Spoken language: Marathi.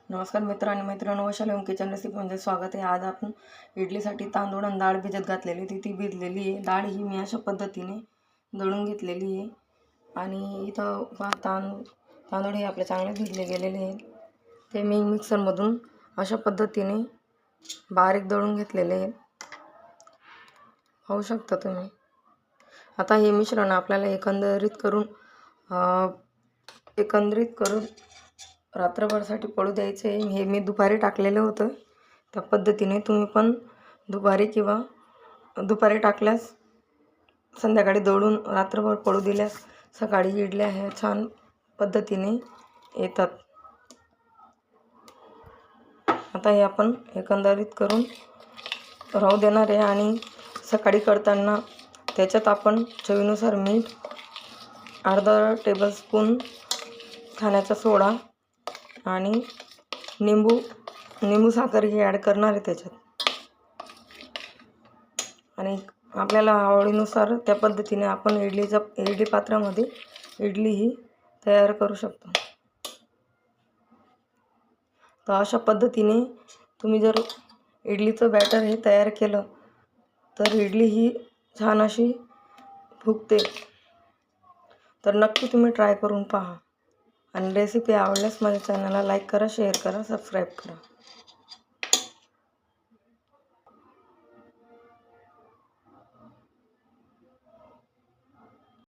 नमस्कार मित्र आणि मैत्रिणींनो, वैशाली होम किचन रेसिपीमध्ये स्वागत आहे। आज आपण इडलीसाठी तांदूळ आणि डाळ भिजत घातलेली होती, ती भिजलेली आहे। डाळ ही मी अशा पद्धतीने दळून घेतलेली आहे आणि इथं तांदूळ हे आपले चांगले भिजले गेलेले आहेत, ते मी मिक्सरमधून अशा पद्धतीने बारीक दळून घेतलेले आहे, पाहू शकता तुम्ही। आता हे मिश्रण आपल्याला एकंदरीत करून रात्रभरसाठी पडू द्यायचे आहे। हे मी दुपारी टाकलेलं होतं, त्या पद्धतीने तुम्ही पण दुपारी टाकल्यास संध्याकाळी दळून रात्रभर पडू दिल्यास सकाळी इडल्या ह्या छान पद्धतीने येतात। आता हे आपण एकंदरीत करून राहू देणार आहे आणि सकाळी करताना त्याच्यात आपण चवीनुसार मीठ, अर्धा टेबलस्पून खाण्याचा सोडा आणि निंबू साखर ही ॲड करणार आहे त्याच्यात। आणि आपल्याला आवडीनुसार त्या पद्धतीने आपण इडली पात्रामध्ये इडली ही तयार करू शकतो। तर अशा पद्धतीने तुम्ही जर इडलीचं बॅटर हे तयार केलं तर इडली ही छान अशी फुगते। तर नक्की तुम्ही ट्राय करून पहा आणि रेसिपी आवडल्यास माझ्या चॅनलला लाईक करा, शेअर करा, सबस्क्राईब करा।